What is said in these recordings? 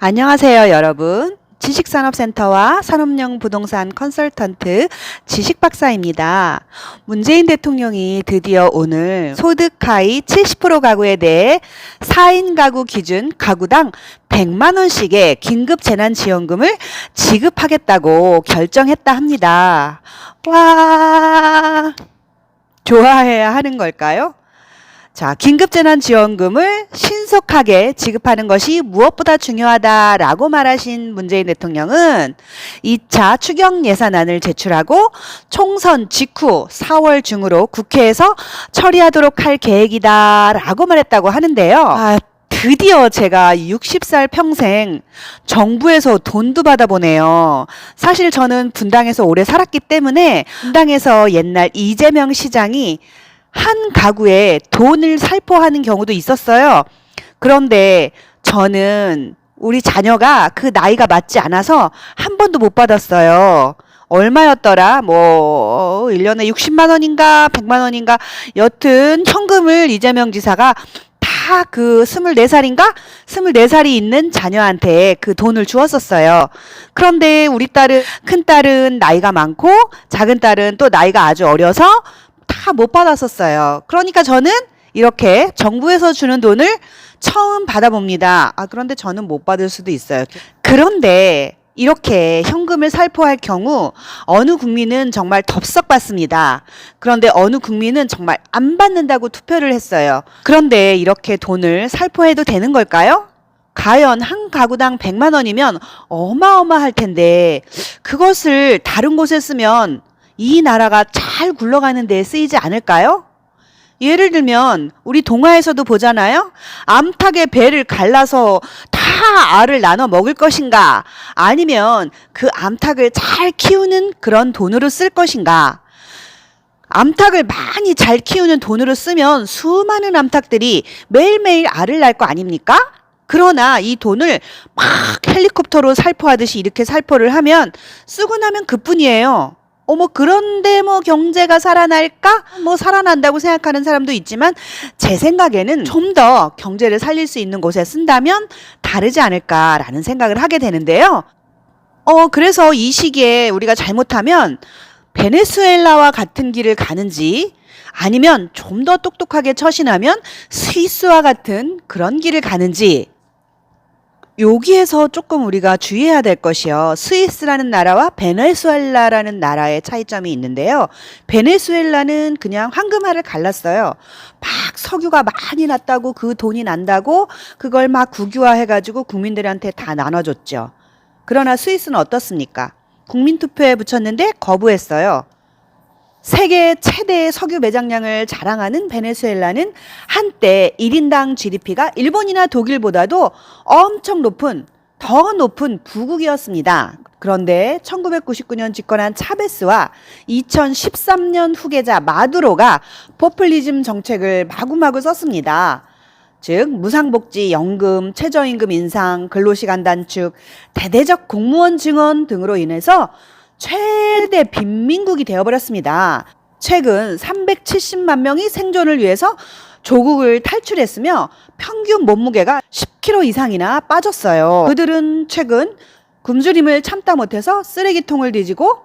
안녕하세요, 여러분. 지식산업센터와 산업용 부동산 컨설턴트 지식박사입니다. 문재인 대통령이 드디어 오늘 소득 하위 70% 가구에 대해 4인 가구 기준 가구당 100만 원씩의 긴급 재난지원금을 지급하겠다고 결정했다 합니다. 와, 좋아해야 하는 걸까요? 자, 긴급재난지원금을 신속하게 지급하는 것이 무엇보다 중요하다라고 말하신 문재인 대통령은 2차 추경 예산안을 제출하고 총선 직후 4월 중으로 국회에서 처리하도록 할 계획이다라고 말했다고 하는데요. 드디어 제가 60살 평생 정부에서 돈도 받아보네요. 사실 저는 분당에서 오래 살았기 때문에 분당에서 옛날 이재명 시장이 한 가구에 돈을 살포하는 경우도 있었어요. 그런데 저는 우리 자녀가 그 나이가 맞지 않아서 한 번도 못 받았어요. 얼마였더라? 1년에 60만 원인가 100만 원인가 여튼 현금을 이재명 지사가 다 그 24살인가? 24살이 있는 자녀한테 그 돈을 주었었어요. 그런데 우리 딸은, 큰 딸은 나이가 많고 작은 딸은 또 나이가 아주 어려서 다 못 받았었어요. 그러니까 저는 이렇게 정부에서 주는 돈을 처음 받아봅니다. 그런데 저는 못 받을 수도 있어요. 그런데 이렇게 현금을 살포할 경우 어느 국민은 정말 덥석 받습니다. 그런데 어느 국민은 정말 안 받는다고 투표를 했어요. 그런데 이렇게 돈을 살포해도 되는 걸까요? 과연 한 가구당 100만 원이면 어마어마할 텐데 그것을 다른 곳에 쓰면 이 나라가 잘 굴러가는 데 쓰이지 않을까요? 예를 들면 우리 동화에서도 보잖아요. 암탉의 배를 갈라서 다 알을 나눠 먹을 것인가, 아니면 그 암탉을 잘 키우는 그런 돈으로 쓸 것인가. 암탉을 많이 잘 키우는 돈으로 쓰면 수많은 암탉들이 매일매일 알을 낳을 거 아닙니까? 그러나 이 돈을 막 헬리콥터로 살포하듯이 이렇게 살포를 하면 쓰고 나면 그뿐이에요. 그런데 경제가 살아날까? 살아난다고 생각하는 사람도 있지만 제 생각에는 좀 더 경제를 살릴 수 있는 곳에 쓴다면 다르지 않을까라는 생각을 하게 되는데요. 그래서 이 시기에 우리가 잘못하면 베네수엘라와 같은 길을 가는지, 아니면 좀 더 똑똑하게 처신하면 스위스와 같은 그런 길을 가는지, 여기에서 조금 우리가 주의해야 될 것이요. 스위스라는 나라와 베네수엘라라는 나라의 차이점이 있는데요. 베네수엘라는 그냥 황금알을 갈랐어요. 막 석유가 많이 났다고 그 돈이 난다고 그걸 막 국유화해가지고 국민들한테 다 나눠줬죠. 그러나 스위스는 어떻습니까? 국민투표에 붙였는데 거부했어요. 세계 최대의 석유 매장량을 자랑하는 베네수엘라는 한때 1인당 GDP가 일본이나 독일보다도 엄청 더 높은 부국이었습니다. 그런데 1999년 집권한 차베스와 2013년 후계자 마두로가 포퓰리즘 정책을 마구마구 썼습니다. 즉 무상복지, 연금, 최저임금 인상, 근로시간 단축, 대대적 공무원 증원 등으로 인해서 최대 빈민국이 되어버렸습니다. 최근 370만 명이 생존을 위해서 조국을 탈출했으며 평균 몸무게가 10kg 이상이나 빠졌어요. 그들은 최근 굶주림을 참다 못해서 쓰레기통을 뒤지고,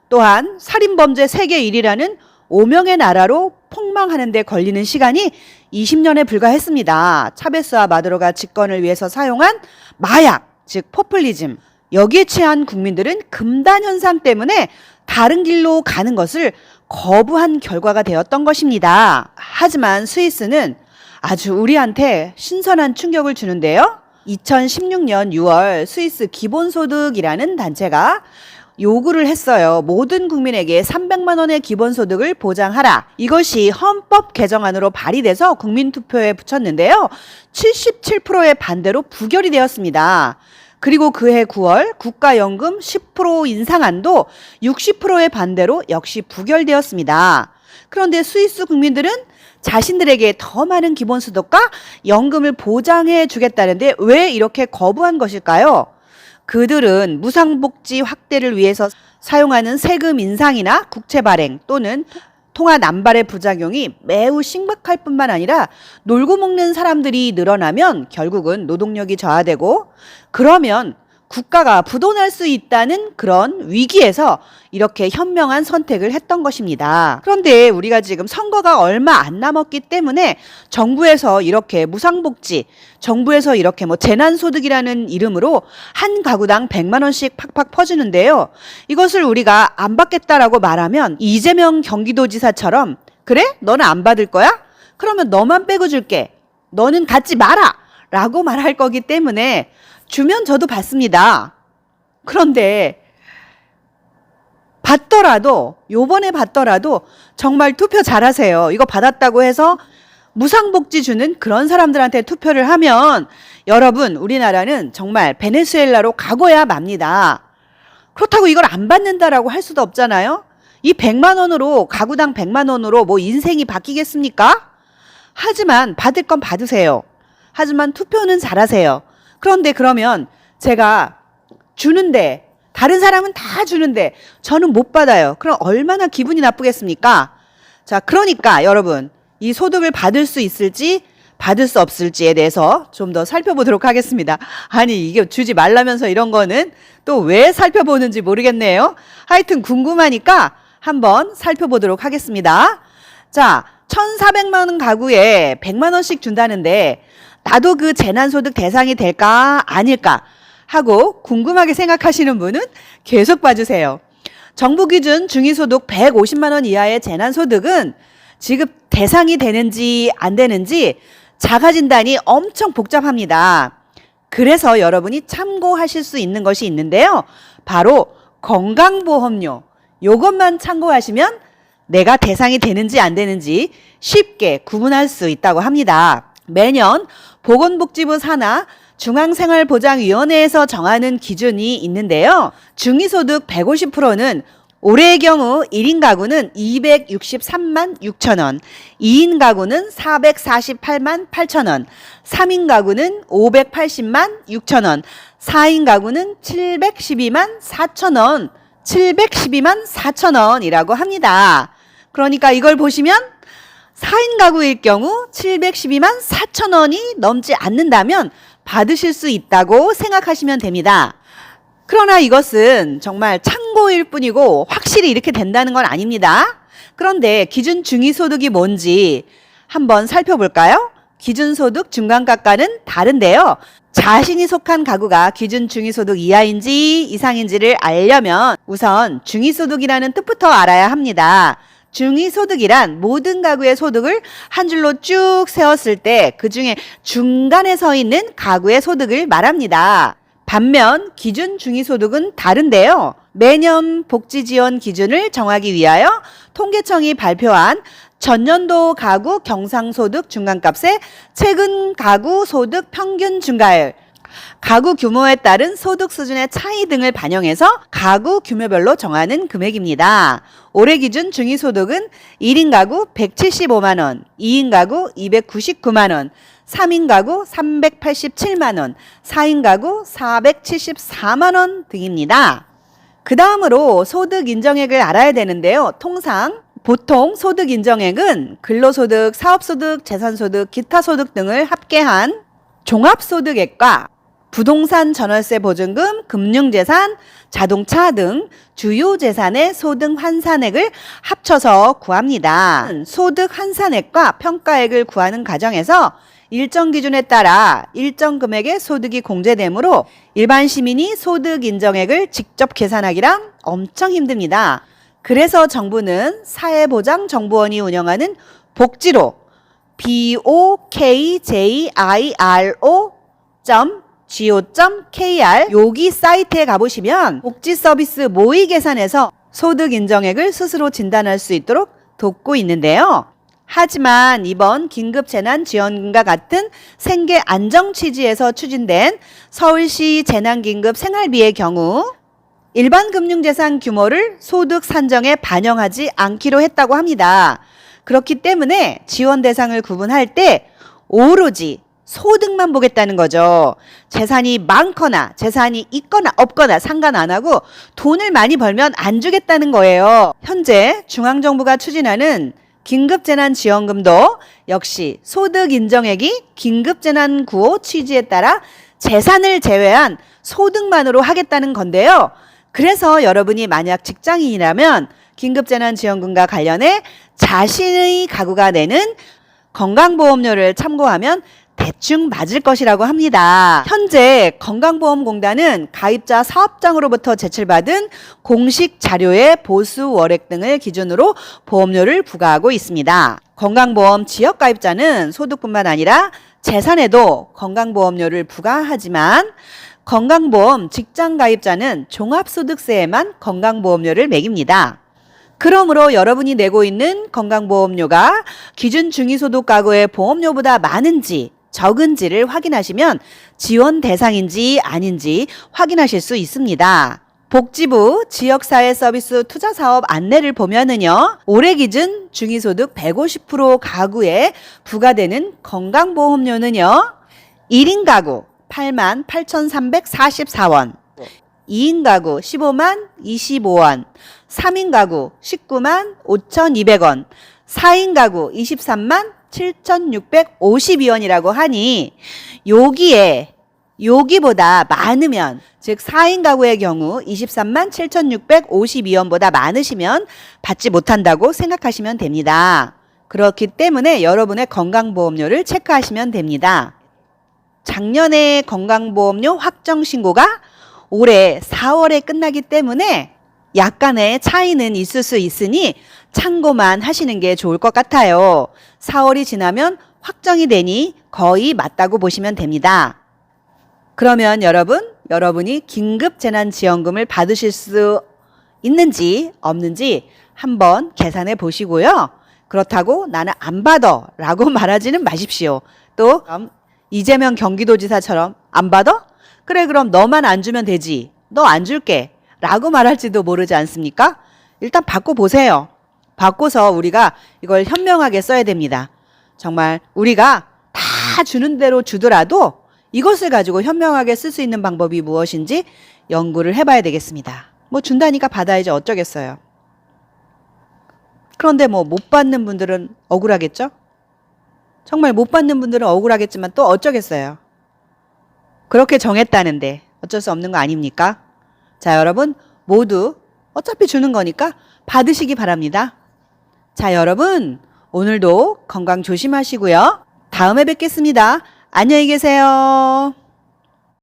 또한 살인범죄 세계 1위라는 오명의 나라로 폭망하는 데 걸리는 시간이 20년에 불과했습니다. 차베스와 마두로가 집권을 위해서 사용한 마약, 즉 포퓰리즘, 여기에 취한 국민들은 금단 현상 때문에 다른 길로 가는 것을 거부한 결과가 되었던 것입니다. 하지만 스위스는 아주 우리한테 신선한 충격을 주는데요. 2016년 6월 스위스 기본소득이라는 단체가 요구를 했어요. 모든 국민에게 300만 원의 기본소득을 보장하라. 이것이 헌법 개정안으로 발의돼서 국민투표에 붙였는데요. 77%의 반대로 부결이 되었습니다. 그리고 그해 9월 국가연금 10% 인상안도 60%의 반대로 역시 부결되었습니다. 그런데 스위스 국민들은 자신들에게 더 많은 기본소득과 연금을 보장해 주겠다는데 왜 이렇게 거부한 것일까요? 그들은 무상복지 확대를 위해서 사용하는 세금 인상이나 국채 발행 또는 통화 남발의 부작용이 매우 심각할 뿐만 아니라 놀고 먹는 사람들이 늘어나면 결국은 노동력이 저하되고 그러면 국가가 부도날 수 있다는 그런 위기에서 이렇게 현명한 선택을 했던 것입니다. 그런데 우리가 지금 선거가 얼마 안 남았기 때문에 정부에서 이렇게 무상복지, 정부에서 이렇게 재난소득이라는 이름으로 한 가구당 100만 원씩 팍팍 퍼주는데요. 이것을 우리가 안 받겠다라고 말하면 이재명 경기도지사처럼 그래? 너는 안 받을 거야? 그러면 너만 빼고 줄게. 너는 갖지 마라! 라고 말할 거기 때문에 주면 저도 받습니다. 그런데 요번에 받더라도 정말 투표 잘하세요. 이거 받았다고 해서 무상복지 주는 그런 사람들한테 투표를 하면 여러분 우리나라는 정말 베네수엘라로 가고야 맙니다. 그렇다고 이걸 안 받는다라고 할 수도 없잖아요. 이 100만 원으로 가구당 100만 원으로 인생이 바뀌겠습니까? 하지만 받을 건 받으세요. 하지만 투표는 잘하세요. 그런데 그러면 제가 주는데 다른 사람은 다 주는데 저는 못 받아요. 그럼 얼마나 기분이 나쁘겠습니까? 자, 그러니까 여러분 이 소득을 받을 수 있을지 받을 수 없을지에 대해서 좀 더 살펴보도록 하겠습니다. 아니 이게 주지 말라면서 이런 거는 또 왜 살펴보는지 모르겠네요. 하여튼 궁금하니까 한번 살펴보도록 하겠습니다. 자, 1,400만 원 가구에 100만 원씩 준다는데 나도 그 재난소득 대상이 될까 아닐까 하고 궁금하게 생각하시는 분은 계속 봐주세요. 정부 기준 중위소득 150만 원 이하의 재난소득은 지급 대상이 되는지 안 되는지 자가진단이 엄청 복잡합니다. 그래서 여러분이 참고하실 수 있는 것이 있는데요. 바로 건강보험료. 요것만 참고하시면 내가 대상이 되는지 안 되는지 쉽게 구분할 수 있다고 합니다. 매년 보건복지부 산하 중앙생활보장위원회에서 정하는 기준이 있는데요. 중위소득 150%는 올해의 경우 1인 가구는 263만 6천 원, 2인 가구는 448만 8천 원, 3인 가구는 580만 6천 원, 4인 가구는 712만 4천 원, 712만 4천 원이라고 합니다. 그러니까 이걸 보시면 4인 가구일 경우 712만 4천 원이 넘지 않는다면 받으실 수 있다고 생각하시면 됩니다. 그러나 이것은 정말 참고일 뿐이고 확실히 이렇게 된다는 건 아닙니다. 그런데 기준 중위소득이 뭔지 한번 살펴볼까요? 기준소득 중간가가는 다른데요. 자신이 속한 가구가 기준 중위소득 이하인지 이상인지를 알려면 우선 중위소득이라는 뜻부터 알아야 합니다. 중위소득이란 모든 가구의 소득을 한 줄로 쭉 세웠을 때 그중에 중간에 서 있는 가구의 소득을 말합니다. 반면 기준 중위소득은 다른데요. 매년 복지지원 기준을 정하기 위하여 통계청이 발표한 전년도 가구 경상소득 중간값의 최근 가구 소득 평균 증가율, 가구 규모에 따른 소득 수준의 차이 등을 반영해서 가구 규모별로 정하는 금액입니다. 올해 기준 중위소득은 1인 가구 175만 원, 2인 가구 299만 원, 3인 가구 387만 원, 4인 가구 474만 원 등입니다. 그 다음으로 소득 인정액을 알아야 되는데요. 보통 소득 인정액은 근로소득, 사업소득, 재산소득, 기타소득 등을 합계한 종합소득액과 부동산 전월세 보증금, 금융재산, 자동차 등 주요 재산의 소득 환산액을 합쳐서 구합니다. 소득 환산액과 평가액을 구하는 과정에서 일정 기준에 따라 일정 금액의 소득이 공제되므로 일반 시민이 소득 인정액을 직접 계산하기란 엄청 힘듭니다. 그래서 정부는 사회보장정보원이 운영하는 복지로 bokjiro.go.kr 여기 사이트에 가보시면 복지 서비스 모의 계산에서 소득 인정액을 스스로 진단할 수 있도록 돕고 있는데요. 하지만 이번 긴급재난지원금과 같은 생계 안정 취지에서 추진된 서울시 재난긴급 생활비의 경우 일반 금융재산 규모를 소득 산정에 반영하지 않기로 했다고 합니다. 그렇기 때문에 지원 대상을 구분할 때 오로지 소득만 보겠다는 거죠. 재산이 많거나 재산이 있거나 없거나 상관 안 하고 돈을 많이 벌면 안 주겠다는 거예요. 현재 중앙정부가 추진하는 긴급재난지원금도 역시 소득인정액이 긴급재난구호 취지에 따라 재산을 제외한 소득만으로 하겠다는 건데요. 그래서 여러분이 만약 직장인이라면 긴급재난지원금과 관련해 자신의 가구가 내는 건강보험료를 참고하면 대충 맞을 것이라고 합니다. 현재 건강보험공단은 가입자 사업장으로부터 제출받은 공식 자료의 보수 월액 등을 기준으로 보험료를 부과하고 있습니다. 건강보험 지역가입자는 소득뿐만 아니라 재산에도 건강보험료를 부과하지만 건강보험 직장가입자는 종합소득세에만 건강보험료를 매깁니다. 그러므로 여러분이 내고 있는 건강보험료가 기준 중위소득 가구의 보험료보다 많은지 적은지를 확인하시면 지원 대상인지 아닌지 확인하실 수 있습니다. 복지부 지역사회서비스 투자사업 안내를 보면은요, 올해 기준 중위소득 150% 가구에 부과되는 건강보험료는요, 1인 가구 88,344원, 2인 가구 15만 25원, 3인 가구 19만 5,200원, 4인 가구 23만 7,652원이라고 하니 여기보다 많으면, 즉 4인 가구의 경우 23만 7,652원보다 많으시면 받지 못한다고 생각하시면 됩니다. 그렇기 때문에 여러분의 건강보험료를 체크하시면 됩니다. 작년에 건강보험료 확정 신고가 올해 4월에 끝나기 때문에 약간의 차이는 있을 수 있으니 참고만 하시는 게 좋을 것 같아요. 4월이 지나면 확정이 되니 거의 맞다고 보시면 됩니다. 그러면 여러분이 긴급재난지원금을 받으실 수 있는지 없는지 한번 계산해 보시고요. 그렇다고 나는 안 받아 라고 말하지는 마십시오. 또 이재명 경기도지사처럼 안 받아? 그래, 그럼 너만 안 주면 되지. 너 안 줄게 라고 말할지도 모르지 않습니까? 일단 받고 보세요. 받고서 우리가 이걸 현명하게 써야 됩니다. 정말 우리가 다 주는 대로 주더라도 이것을 가지고 현명하게 쓸 수 있는 방법이 무엇인지 연구를 해봐야 되겠습니다. 뭐 준다니까 받아야지 어쩌겠어요. 그런데 뭐 못 받는 분들은 억울하겠죠? 정말 못 받는 분들은 억울하겠지만 또 어쩌겠어요. 그렇게 정했다는데 어쩔 수 없는 거 아닙니까? 자, 여러분 모두 어차피 주는 거니까 받으시기 바랍니다. 자, 여러분 오늘도 건강 조심하시고요. 다음에 뵙겠습니다. 안녕히 계세요.